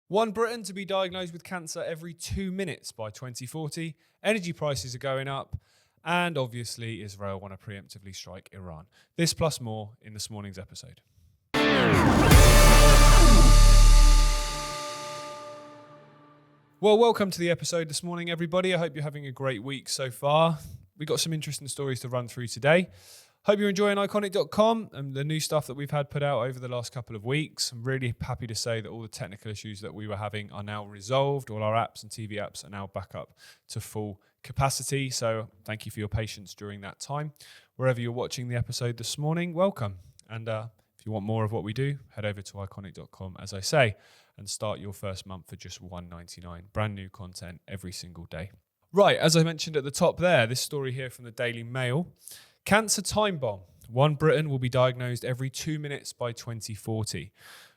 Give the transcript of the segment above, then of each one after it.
One Briton to be diagnosed with cancer every 2 minutes by 2040. Energy prices are going up. And obviously, Israel want to preemptively strike Iran. This plus more in this morning's episode. Well, welcome to the episode this morning, everybody. I hope you're having a great week so far. We've got some interesting stories to run through today. Hope you're enjoying iconic.com and the new stuff that we've had put out over the last couple of weeks. I'm really happy to say that all the technical issues that we were having are now resolved. All our apps and TV apps are now back up to full capacity. So thank you for your patience during that time. Wherever you're watching the episode this morning, welcome. And if you want more of what we do, head over to iconic.com, as I say, and start your first month for just $1.99. Brand new content every single day. Right, as I mentioned at the top there, this story here from the Daily Mail. Cancer time bomb. One Briton will be diagnosed every 2 minutes by 2040.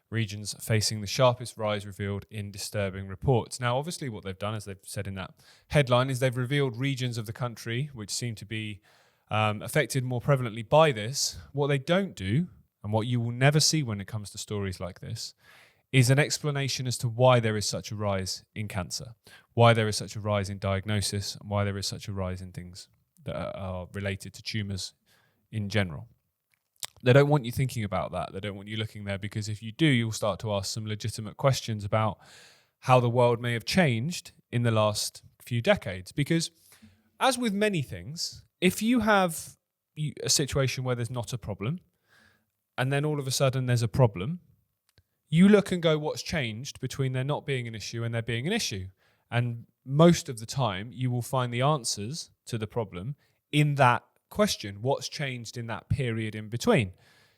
Regions facing the sharpest rise revealed in disturbing reports. Now, obviously what they've done, as they've said in that headline, is they've revealed regions of the country which seem to be affected more prevalently by this. What they don't do, and what you will never see when it comes to stories like this, is an explanation as to why there is such a rise in cancer, why there is such a rise in diagnosis, and why there is such a rise in things that are related to tumours in general. They don't want you thinking about that. They don't want you looking there, because if you do, you'll start to ask some legitimate questions about how the world may have changed in the last few decades. Because as with many things, if you have a situation where there's not a problem, and then all of a sudden there's a problem, you look and go, what's changed between there not being an issue and there being an issue? And most of the time, you will find the answers to the problem in that question. What's changed in that period in between?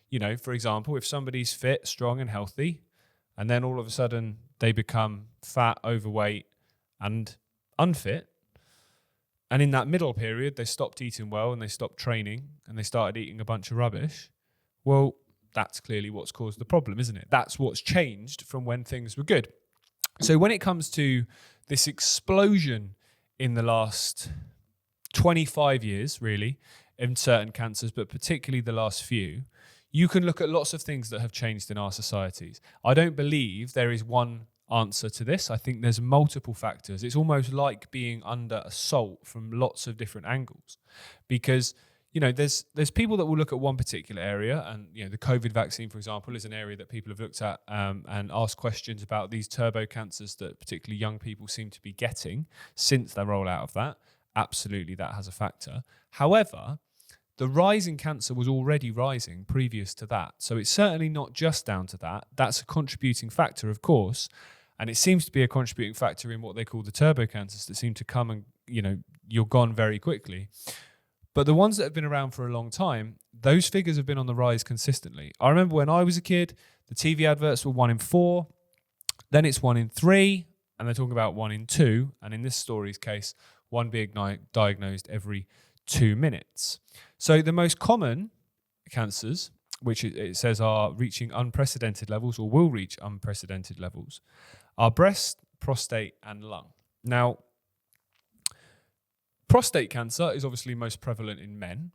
You know, for example, if somebody's fit, strong and healthy, and then all of a sudden they become fat, overweight and unfit, and in that middle period, they stopped eating well and they stopped training and they started eating a bunch of rubbish, well, that's clearly what's caused the problem, isn't it? That's what's changed from when things were good. So when it comes to this explosion in the last 25 years, really, in certain cancers, but particularly the last few, you can look at lots of things that have changed in our societies. I don't believe there is one answer to this. I think there's multiple factors. It's almost like being under assault from lots of different angles, because you know, there's people that will look at one particular area, and you know, the COVID vaccine, for example, is an area that people have looked at and asked questions about these turbo cancers that particularly young people seem to be getting since the rollout of that. Absolutely, that has a factor. However, the rise in cancer was already rising previous to that, so it's certainly not just down to that. That's a contributing factor, of course, and it seems to be a contributing factor in what they call the turbo cancers that seem to come and, you know, you're gone very quickly. But the ones that have been around for a long time, those figures have been on the rise consistently. I remember when I was a kid, the TV adverts were 1 in 4, then it's 1 in 3, and they're talking about 1 in 2, and in this story's case, one being diagnosed every 2 minutes. So the most common cancers, which it says are reaching unprecedented levels or will reach unprecedented levels, are breast, prostate, and lung. Now, prostate cancer is obviously most prevalent in men.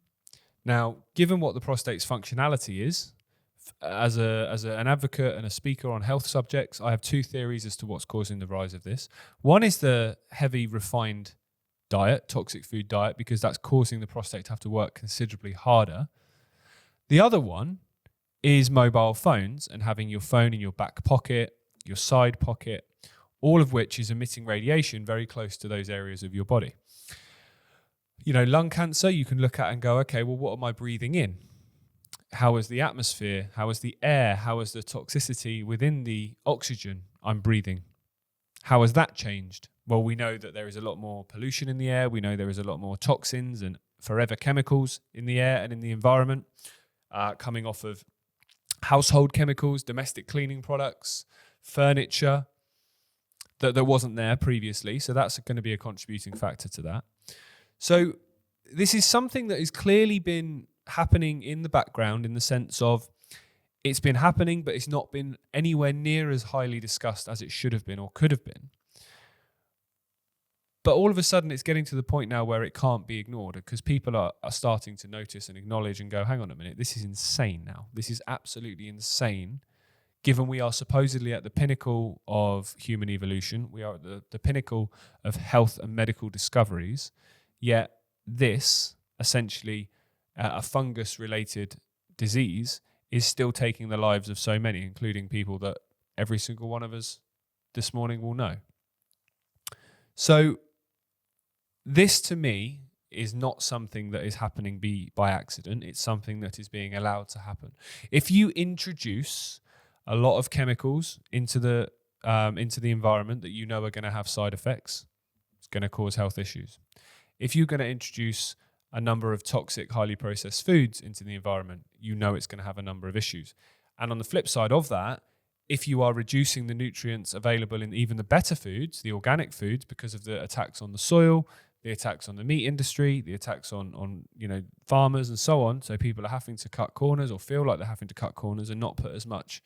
Now, given what the prostate's functionality is, as an advocate and a speaker on health subjects, I have two theories as to what's causing the rise of this. One is the heavy refined diet, toxic food diet, because that's causing the prostate to have to work considerably harder. The other one is mobile phones and having your phone in your back pocket, your side pocket, all of which is emitting radiation very close to those areas of your body. You know, lung cancer, you can look at and go, okay, well, what am I breathing in? How is the atmosphere? How is the air? How is the toxicity within the oxygen I'm breathing? How has that changed? Well, we know that there is a lot more pollution in the air. We know there is a lot more toxins and forever chemicals in the air and in the environment, coming off of household chemicals, domestic cleaning products, furniture, that wasn't there previously. So that's going to be a contributing factor to that. So this is something that has clearly been happening in the background, in the sense of it's been happening, but it's not been anywhere near as highly discussed as it should have been or could have been. But all of a sudden, it's getting to the point now where it can't be ignored, because people are starting to notice and acknowledge and go, hang on a minute, this is insane now. This is absolutely insane, given we are supposedly at the pinnacle of human evolution, we are at the pinnacle of health and medical discoveries, yet this, essentially a fungus-related disease, is still taking the lives of so many, including people that every single one of us this morning will know. So this, to me, is not something that is happening by accident. It's something that is being allowed to happen. If you introduce a lot of chemicals into the environment that you know are going to have side effects, it's going to cause health issues. If you're going to introduce a number of toxic, highly processed foods into the environment, you know it's going to have a number of issues. And on the flip side of that, if you are reducing the nutrients available in even the better foods, the organic foods, because of the attacks on the soil, the attacks on the meat industry, the attacks on farmers and so on, so people are having to cut corners or feel like they're having to cut corners and not put as much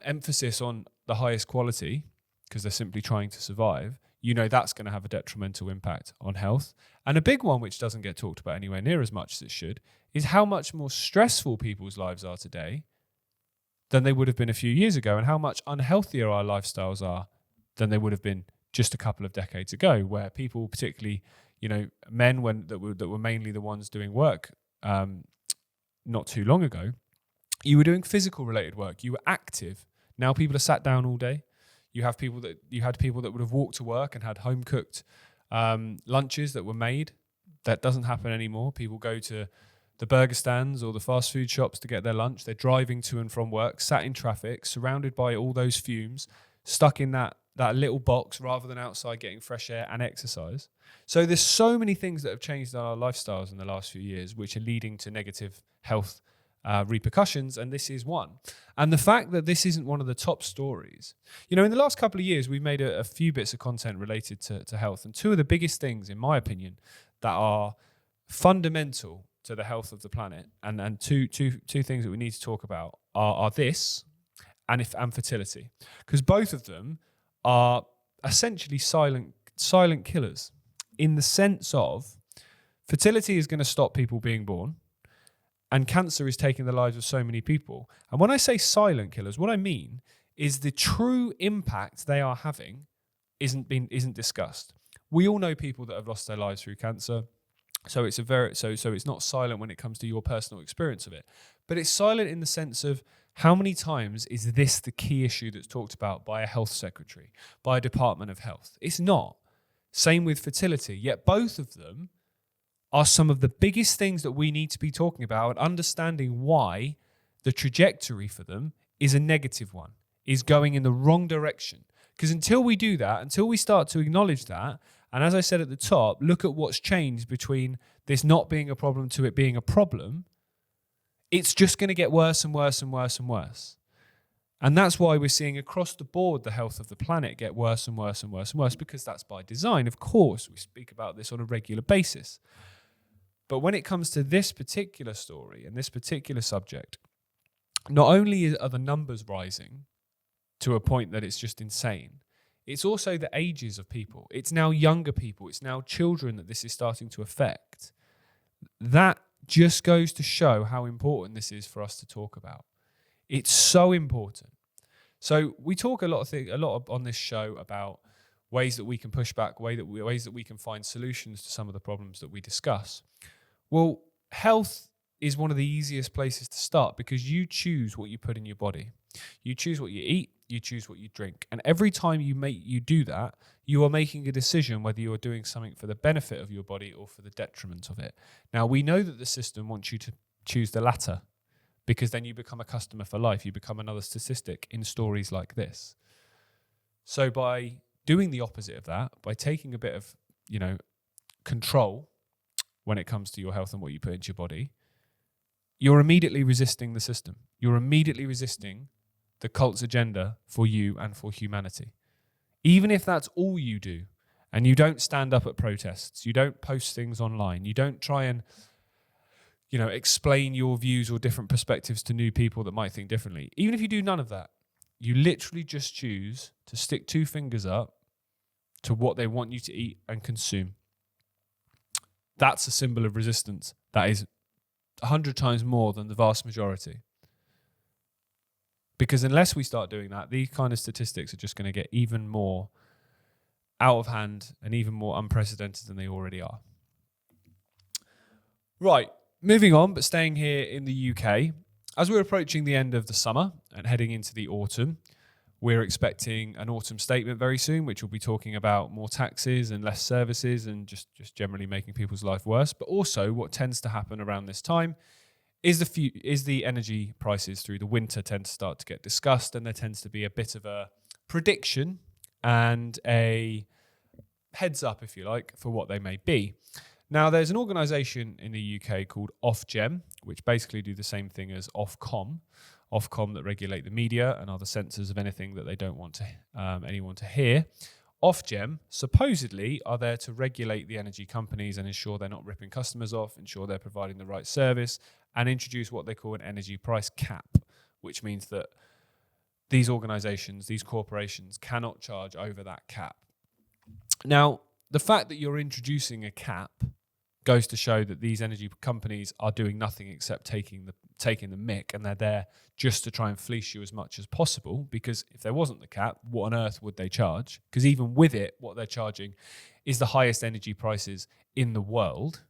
emphasis on the highest quality because they're simply trying to survive, that's going to have a detrimental impact on health. And a big one, which doesn't get talked about anywhere near as much as it should, is how much more stressful people's lives are today than they would have been a few years ago, and how much unhealthier our lifestyles are than they would have been just a couple of decades ago, where people, particularly, men that were mainly the ones doing work not too long ago, you were doing physical related work, you were active. Now people are sat down all day. You had people that would have walked to work and had home cooked lunches that were made. That doesn't happen anymore. People go to the burger stands or the fast food shops to get their lunch. They're driving to and from work, sat in traffic, surrounded by all those fumes, stuck in that little box rather than outside getting fresh air and exercise. So there's so many things that have changed in our lifestyles in the last few years, which are leading to negative health repercussions, and this is one. And the fact that this isn't one of the top stories, in the last couple of years, we've made a few bits of content related to health, and two of the biggest things, in my opinion, that are fundamental to the health of the planet, and two things that we need to talk about are this and fertility, because both of them are essentially silent killers, in the sense of fertility is going to stop people being born, and cancer is taking the lives of so many people. And when I say silent killers, what I mean is the true impact they are having isn't discussed. We all know people that have lost their lives through cancer. So it's it's not silent when it comes to your personal experience of it, but it's silent in the sense of how many times is this the key issue that's talked about by a health secretary, by a Department of Health? It's not. Same with fertility, yet both of them are some of the biggest things that we need to be talking about, and understanding why the trajectory for them is a negative one, is going in the wrong direction. Because until we do that, until we start to acknowledge that, and as I said at the top, look at what's changed between this not being a problem to it being a problem, it's just going to get worse and worse and worse and worse. And that's why we're seeing across the board the health of the planet get worse and worse and worse and worse, because that's by design. Of course, we speak about this on a regular basis. But when it comes to this particular story and this particular subject, not only are the numbers rising to a point that it's just insane, it's also the ages of people. It's now younger people. It's now children that this is starting to affect. That just goes to show how important this is for us to talk about. It's so important. So we talk a lot on this show about ways that we can push back, ways that we can find solutions to some of the problems that we discuss. Well, health is one of the easiest places to start, because you choose what you put in your body. You choose what you eat, you choose what you drink. And every time you do that, you are making a decision whether you're doing something for the benefit of your body or for the detriment of it. Now, we know that the system wants you to choose the latter, because then you become a customer for life. You become another statistic in stories like this. So by doing the opposite of that, by taking a bit of, control when it comes to your health and what you put into your body, you're immediately resisting the system. You're immediately resisting the cult's agenda for you and for humanity. Even if that's all you do, and you don't stand up at protests, you don't post things online, you don't try and explain your views or different perspectives to new people that might think differently. Even if you do none of that, you literally just choose to stick two fingers up to what they want you to eat and consume. That's a symbol of resistance. That is 100 times more than the vast majority. Because unless we start doing that, these kind of statistics are just going to get even more out of hand and even more unprecedented than they already are. Right, moving on, but staying here in the UK. As we're approaching the end of the summer and heading into the autumn, we're expecting an autumn statement very soon, which will be talking about more taxes and less services and just generally making people's life worse. But also what tends to happen around this time is the energy prices through the winter tend to start to get discussed, and there tends to be a bit of a prediction and a heads up, if you like, for what they may be. Now, there's an organisation in the UK called Ofgem, which basically do the same thing as Ofcom that regulate the media and are the censors of anything that they don't want anyone to hear. Ofgem supposedly are there to regulate the energy companies and ensure they're not ripping customers off, ensure they're providing the right service, and introduce what they call an energy price cap, which means that these organisations, these corporations cannot charge over that cap. Now, the fact that you're introducing a cap goes to show that these energy companies are doing nothing except taking the mick, and they're there just to try and fleece you as much as possible, because if there wasn't the cap, what on earth would they charge? Because even with it, what they're charging is the highest energy prices in the world.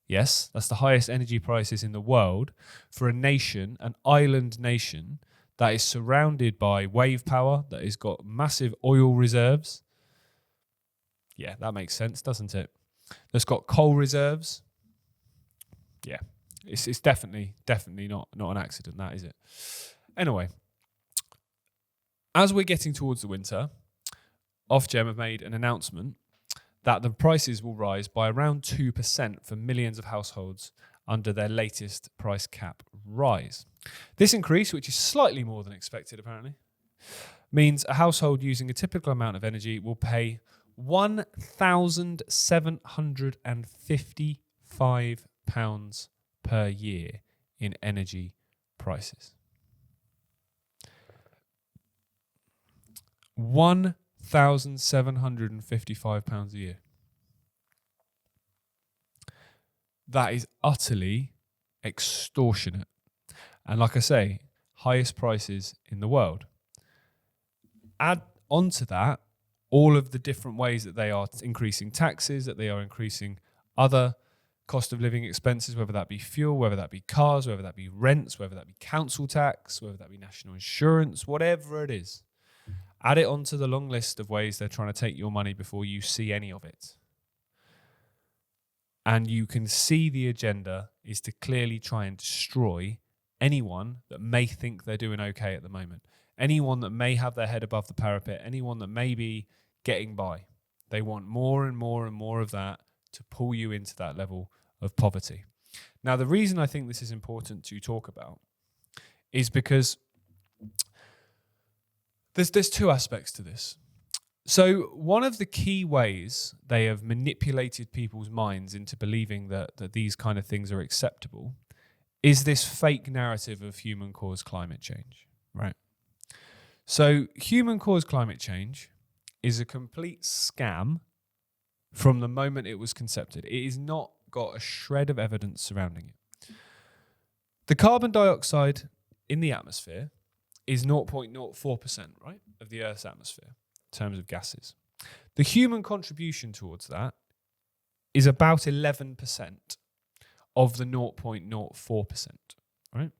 Yes, that's the highest energy prices in the world for a nation, an island nation, that is surrounded by wave power, that has got massive oil reserves. Yeah, that makes sense, doesn't it? That's got coal reserves. Yeah, it's definitely not an accident, that is it. Anyway, as we're getting towards the winter, Ofgem have made an announcement that the prices will rise by around 2% for millions of households under their latest price cap rise. This increase, which is slightly more than expected apparently, means a household using a typical amount of energy will pay £1,755 per year in energy prices. £1,755 a year. That is utterly extortionate. And like I say, highest prices in the world. Add onto that all of the different ways that they are increasing taxes, that they are increasing other cost of living expenses, whether that be fuel, whether that be cars, whether that be rents, whether that be council tax, whether that be national insurance, whatever it is. Add it onto the long list of ways they're trying to take your money before you see any of it. And you can see the agenda is to clearly try and destroy anyone that may think they're doing okay at the moment. Anyone that may have their head above the parapet, anyone that may be getting by. They want more and more and more of that to pull you into that level of poverty. Now, the reason I think this is important to talk about is because there's two aspects to this. So one of the key ways they have manipulated people's minds into believing that these kind of things are acceptable is this fake narrative of human-caused climate change, right? So human-caused climate change is a complete scam from the moment it was conceived. It has not got a shred of evidence surrounding it. The carbon dioxide in the atmosphere is 0.04%, right, of the Earth's atmosphere in terms of gases. The human contribution towards that is about 11% of the 0.04%, right?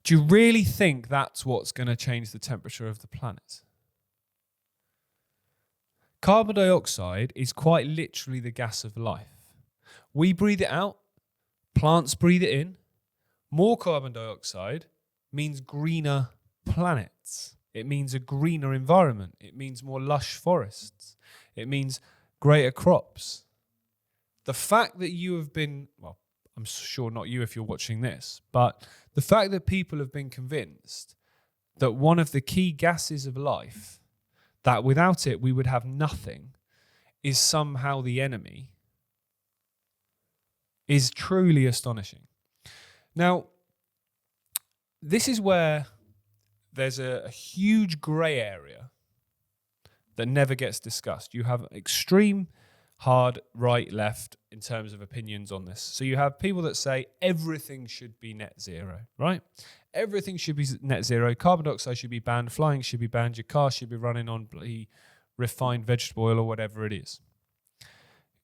Do you really think that's what's going to change the temperature of the planet? Carbon dioxide is quite literally the gas of life. We breathe it out, plants breathe it in. More carbon dioxide means greener planets. It means a greener environment. It means more lush forests. It means greater crops. The fact that you have been, well, I'm sure not you if you're watching this, but the fact that people have been convinced that one of the key gases of life, that without it we would have nothing, is somehow the enemy, is truly astonishing. Now, this is where there's a huge grey area that never gets discussed. You have extreme hard, right, left in terms of opinions on this. So you have people that say everything should be net zero, right? Everything should be net zero. Carbon dioxide should be banned. Flying should be banned. Your car should be running on refined vegetable oil or whatever it is.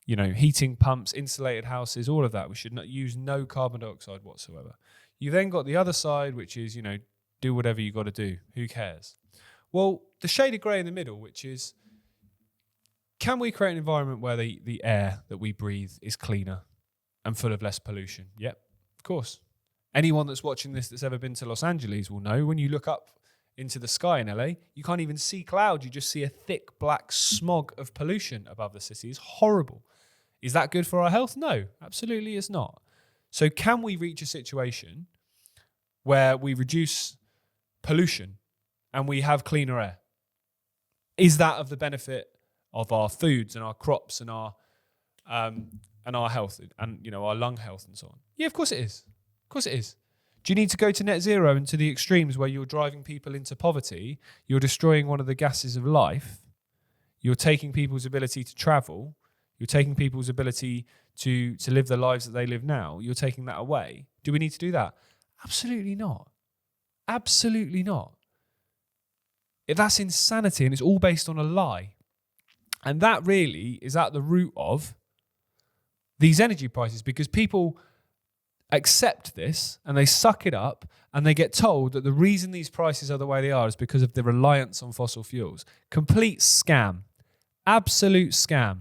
Heating pumps, insulated houses, all of that. We should not use no carbon dioxide whatsoever. You then got the other side, which is, do whatever you got to do. Who cares? Well, the shade of grey in the middle, which is, can we create an environment where the air that we breathe is cleaner and full of less pollution? Yep, of course. Anyone that's watching this that's ever been to Los Angeles will know when you look up into the sky in LA, you can't even see clouds. You just see a thick black smog of pollution above the city. It's horrible. Is that good for our health? No, absolutely it's not. So can we reach a situation where we reduce pollution and we have cleaner air? Is that of the benefit of our foods and our crops and our health and our lung health and so on? Yeah, of course it is. Of course it is. Do you need to go to net zero and to the extremes where you're driving people into poverty? You're destroying one of the gases of life. You're taking people's ability to travel. You're taking people's ability to live the lives that they live now. You're taking that away. Do we need to do that? Absolutely not. Absolutely not. That's insanity, and it's all based on a lie. And that really is at the root of these energy prices, because people accept this and they suck it up and they get told that the reason these prices are the way they are is because of the reliance on fossil fuels. Complete scam. Absolute scam.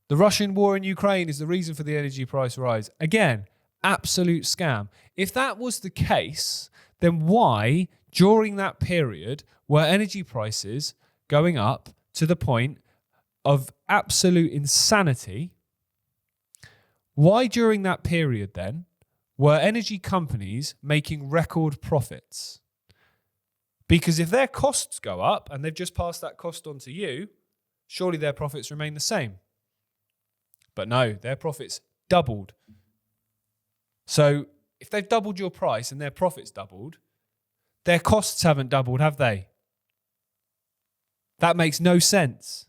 The Russian war in Ukraine is the reason for the energy price rise. Again, absolute scam. If that was the case, then why, during that period, were energy prices going up to the point of absolute insanity? Why, during that period, then, were energy companies making record profits? Because if their costs go up and they've just passed that cost on to you, surely their profits remain the same. But no, their profits doubled. So if they've doubled your price and their profits doubled, their costs haven't doubled, have they? That makes no sense.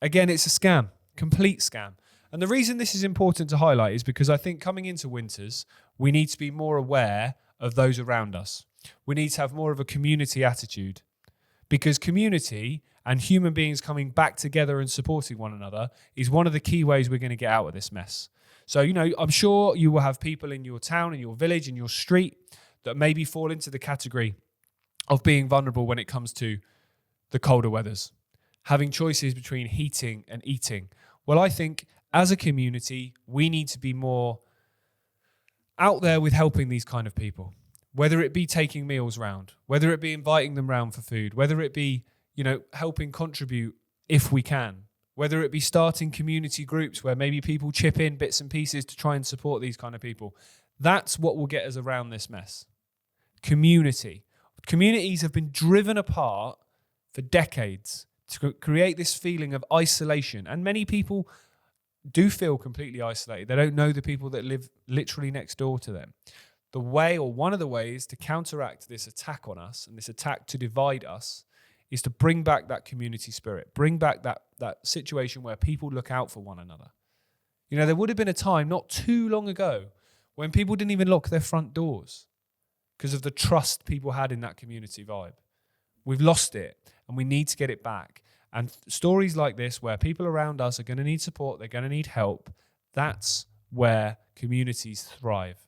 Again, it's a scam. Complete scam. And the reason this is important to highlight is because I think coming into winters, we need to be more aware of those around us. We need to have more of a community attitude, because community and human beings coming back together and supporting one another is one of the key ways we're going to get out of this mess. So, I'm sure you will have people in your town, in your village, in your street that maybe fall into the category of being vulnerable when it comes to the colder weathers, having choices between heating and eating. Well, I think as a community, we need to be more out there with helping these kind of people, whether it be taking meals round, whether it be inviting them round for food, whether it be, helping contribute if we can, whether it be starting community groups where maybe people chip in bits and pieces to try and support these kind of people. That's what will get us around this mess. Community. Communities have been driven apart for decades to create this feeling of isolation. And many people do feel completely isolated. They don't know the people that live literally next door to them. The way, or one of the ways to counteract this attack on us and this attack to divide us, is to bring back that community spirit, bring back that situation where people look out for one another. There would have been a time not too long ago when people didn't even lock their front doors because of the trust people had in that community vibe. We've lost it and we need to get it back. And stories like this, where people around us are going to need support, they're going to need help, that's where communities thrive.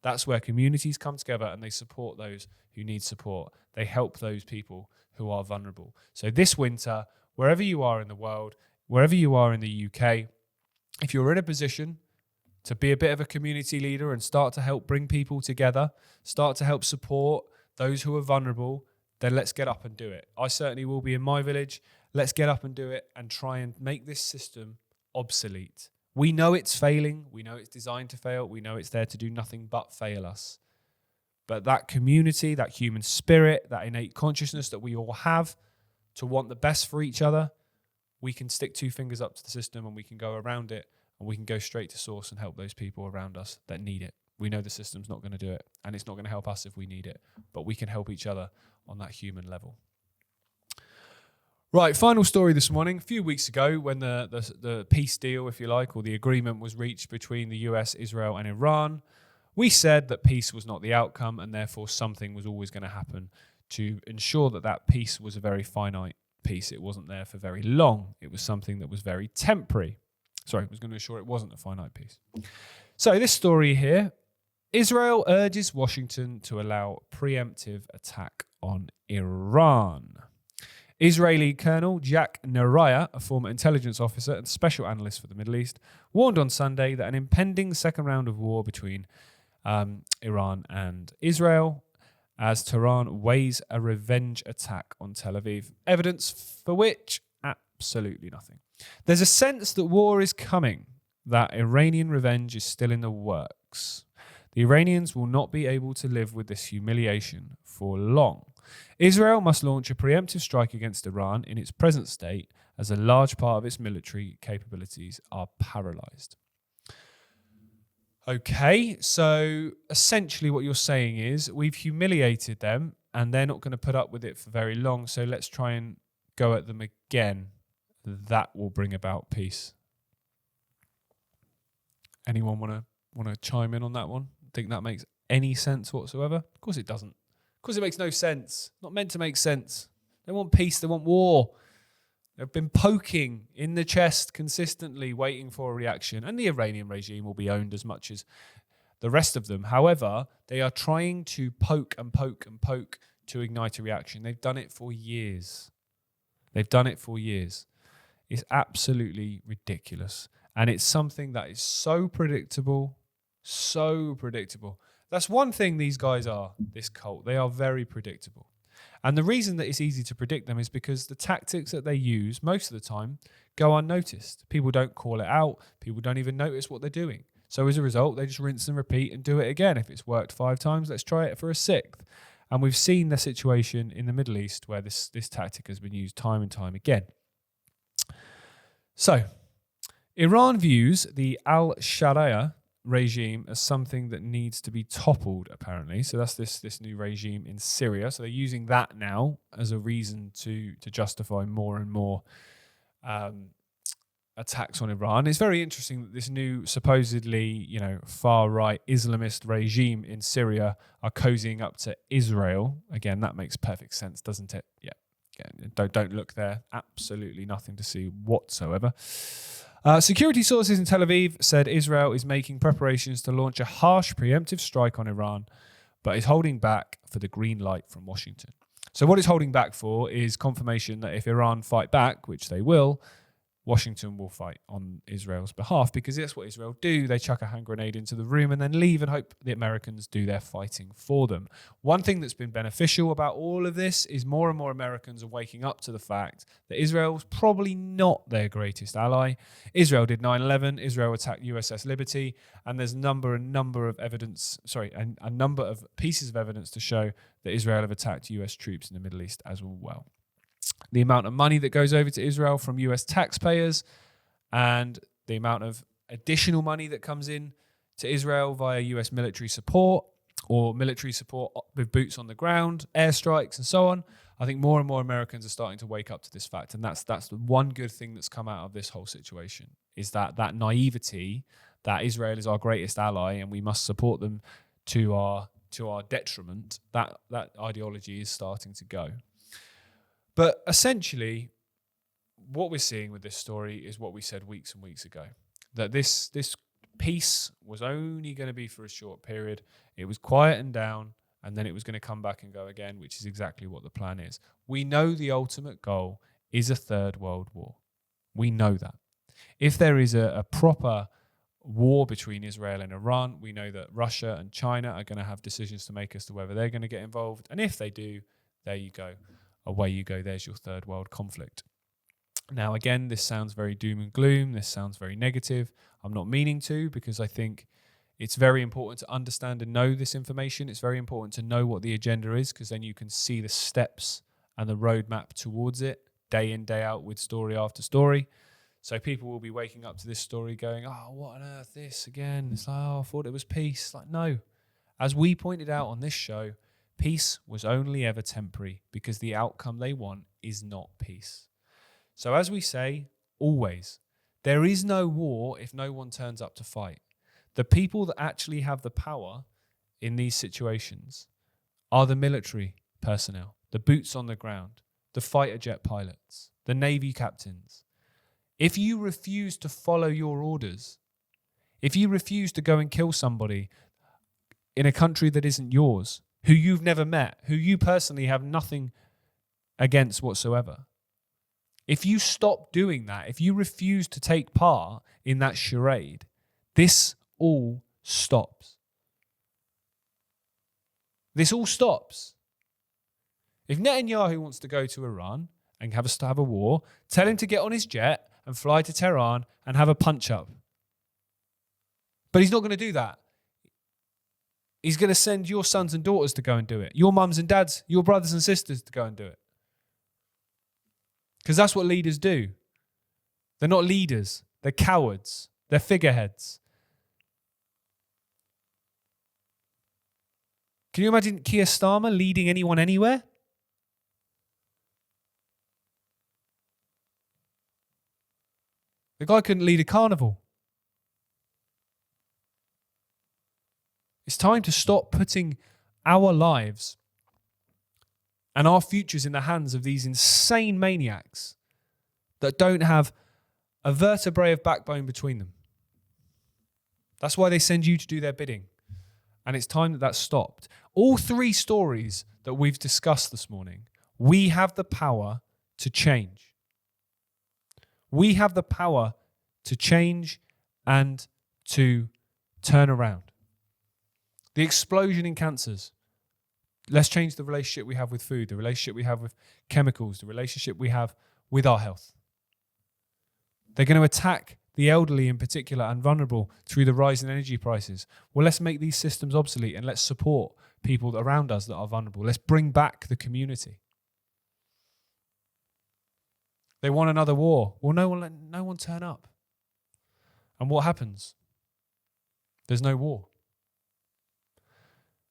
That's where communities come together and they support those who need support. They help those people who are vulnerable. So this winter, wherever you are in the world, wherever you are in the UK, if you're in a position to be a bit of a community leader and start to help bring people together, start to help support those who are vulnerable, then let's get up and do it. I certainly will be in my village. Let's get up and do it and try and make this system obsolete. We know it's failing. We know it's designed to fail. We know it's there to do nothing but fail us. But that community, that human spirit, that innate consciousness that we all have to want the best for each other, we can stick two fingers up to the system and we can go around it and we can go straight to source and help those people around us that need it. We know the system's not going to do it and it's not going to help us if we need it, but we can help each other on that human level. Right, final story this morning. A few weeks ago, when the peace deal, if you like, or the agreement was reached between the US, Israel, and Iran, we said that peace was not the outcome, and therefore something was always going to happen to ensure that that peace was a very finite peace. It wasn't there for very long. It was something that was very temporary. Sorry, I was going to ensure it wasn't a finite peace. So this story here, Israel urges Washington to allow preemptive attack on Iran. Israeli Colonel Jack Naraya, a former intelligence officer and special analyst for the Middle East, warned on Sunday that an impending second round of war between Iran and Israel, as Tehran weighs a revenge attack on Tel Aviv. Evidence for which? Absolutely nothing. There's a sense that war is coming, that Iranian revenge is still in the works. The Iranians will not be able to live with this humiliation for long. Israel must launch a preemptive strike against Iran in its present state, as a large part of its military capabilities are paralyzed. Okay, so essentially what you're saying is we've humiliated them and they're not going to put up with it for very long, so let's try and go at them again. That will bring about peace. Anyone want to chime in on that one? Think that makes any sense whatsoever? Of course it doesn't. Of course it makes no sense. Not meant to make sense. They want peace, they want war. They've been poking in the chest consistently, waiting for a reaction. And the Iranian regime will be owned as much as the rest of them. However, they are trying to poke and poke and poke to ignite a reaction. They've done it for years. It's absolutely ridiculous. And it's something that is so predictable. That's one thing these guys are, this cult. They are very predictable. And the reason that it's easy to predict them is because the tactics that they use most of the time go unnoticed. People don't call it out. People don't even notice what they're doing. So as a result, they just rinse and repeat and do it again. If it's worked 5 times, let's try it for a 6th. And we've seen the situation in the Middle East where this tactic has been used time and time again. So, Iran views the al-Sharia regime as something that needs to be toppled, apparently. So that's this new regime in Syria. So they're using that now as a reason to justify more and more attacks on Iran. It's very interesting that this new supposedly, far-right Islamist regime in Syria are cozying up to Israel. Again, that makes perfect sense, doesn't it? Yeah. Don't look there. Absolutely nothing to see whatsoever. Security sources in Tel Aviv said Israel is making preparations to launch a harsh preemptive strike on Iran, but is holding back for the green light from Washington. So what it's holding back for is confirmation that if Iran fight back, which they will, Washington will fight on Israel's behalf, because that's what Israel do. They chuck a hand grenade into the room and then leave and hope the Americans do their fighting for them. One thing that's been beneficial about all of this is more and more Americans are waking up to the fact that Israel's probably not their greatest ally. Israel did 9/11. Israel attacked USS Liberty, and there's a number of pieces of evidence to show that Israel have attacked US troops in the Middle East as well. The amount of money that goes over to Israel from US taxpayers and the amount of additional money that comes in to Israel via US military support or military support with boots on the ground, airstrikes and so on. I think more and more Americans are starting to wake up to this fact. And that's the one good thing that's come out of this whole situation, is that naivety that Israel is our greatest ally and we must support them to our detriment. That ideology is starting to go. But essentially, what we're seeing with this story is what we said weeks and weeks ago, that this peace was only going to be for a short period. It was quietened down, and then it was going to come back and go again, which is exactly what the plan is. We know the ultimate goal is a third world war. We know that. If there is a proper war between Israel and Iran, we know that Russia and China are going to have decisions to make as to whether they're going to get involved. And if they do, there you go. Away you go, there's your third world conflict. Now, again, this sounds very doom and gloom. This sounds very negative. I'm not meaning to, because I think it's very important to understand and know this information. It's very important to know what the agenda is, because then you can see the steps and the roadmap towards it day in, day out with story after story. So people will be waking up to this story going, oh, what on earth, this again? It's like, oh, I thought it was peace. Like, no. As we pointed out on this show, peace was only ever temporary, because the outcome they want is not peace. So as we say, always, there is no war if no one turns up to fight. The people that actually have the power in these situations are the military personnel, the boots on the ground, the fighter jet pilots, the Navy captains. If you refuse to follow your orders, if you refuse to go and kill somebody in a country that isn't yours, who you've never met, who you personally have nothing against whatsoever, if you stop doing that, if you refuse to take part in that charade, this all stops. This all stops. If Netanyahu wants to go to Iran and have a war, tell him to get on his jet and fly to Tehran and have a punch-up. But he's not going to do that. He's going to send your sons and daughters to go and do it. Your mums and dads, your brothers and sisters to go and do it. Because that's what leaders do. They're not leaders. They're cowards. They're figureheads. Can you imagine Keir Starmer leading anyone anywhere? The guy couldn't lead a carnival. It's time to stop putting our lives and our futures in the hands of these insane maniacs that don't have a vertebrae of backbone between them. That's why they send you to do their bidding. And it's time that that stopped. All three stories that we've discussed this morning, we have the power to change. We have the power to change and to turn around. The explosion in cancers. Let's change the relationship we have with food, the relationship we have with chemicals, the relationship we have with our health. They're going to attack the elderly in particular and vulnerable through the rise in energy prices. Well, let's make these systems obsolete and let's support people around us that are vulnerable. Let's bring back the community. They want another war. Well, no one turn up. And what happens? There's no war.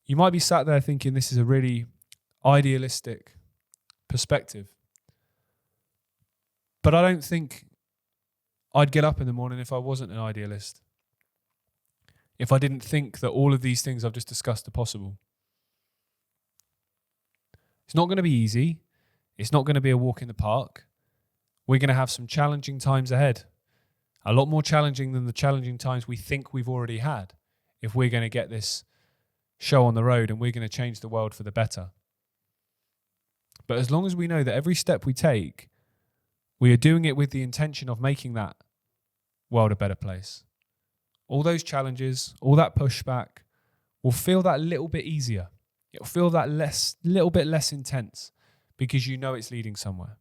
You might be sat there thinking this is a really idealistic perspective. But I don't think I'd get up in the morning if I wasn't an idealist. If I didn't think that all of these things I've just discussed are possible. It's not going to be easy. It's not going to be a walk in the park. We're going to have some challenging times ahead. A lot more challenging than the challenging times we think we've already had if we're going to get this show on the road and we're going to change the world for the better. But as long as we know that every step we take, we are doing it with the intention of making that world a better place. All those challenges, all that pushback will feel that little bit easier. It'll feel that little bit less intense because you know it's leading somewhere.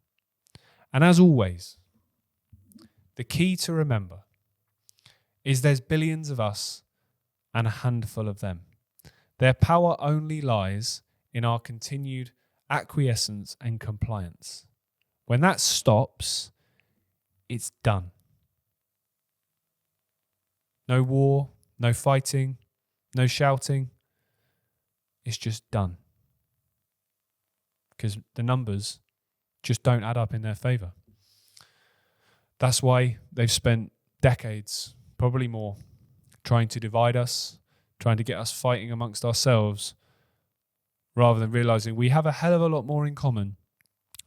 And as always, the key to remember is there's billions of us and a handful of them. Their power only lies in our continued acquiescence and compliance. When that stops, it's done. No war, no fighting, no shouting. It's just done. Because the numbers just don't add up in their favour. That's why they've spent decades, probably more, trying to divide us, trying to get us fighting amongst ourselves, rather than realising we have a hell of a lot more in common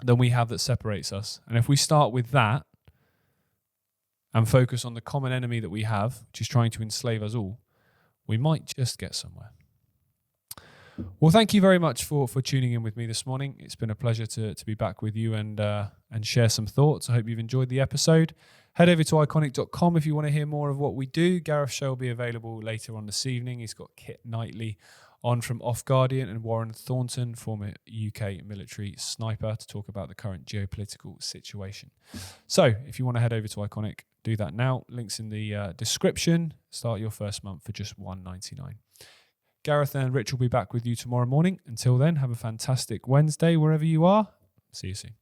than we have that separates us. And if we start with that and focus on the common enemy that we have, which is trying to enslave us all, we might just get somewhere. Well, thank you very much for tuning in with me this morning. It's been a pleasure to be back with you and share some thoughts. I hope you've enjoyed the episode. Head over to iconic.com if you want to hear more of what we do. Gareth Show will be available later on this evening. He's got Kit Knightley on from Off Guardian and Warren Thornton, former UK military sniper, to talk about the current geopolitical situation. So if you want to head over to Iconic, do that now. Links in the description. Start your first month for just $1.99. Gareth and Rich will be back with you tomorrow morning. Until then, have a fantastic Wednesday wherever you are. See you soon.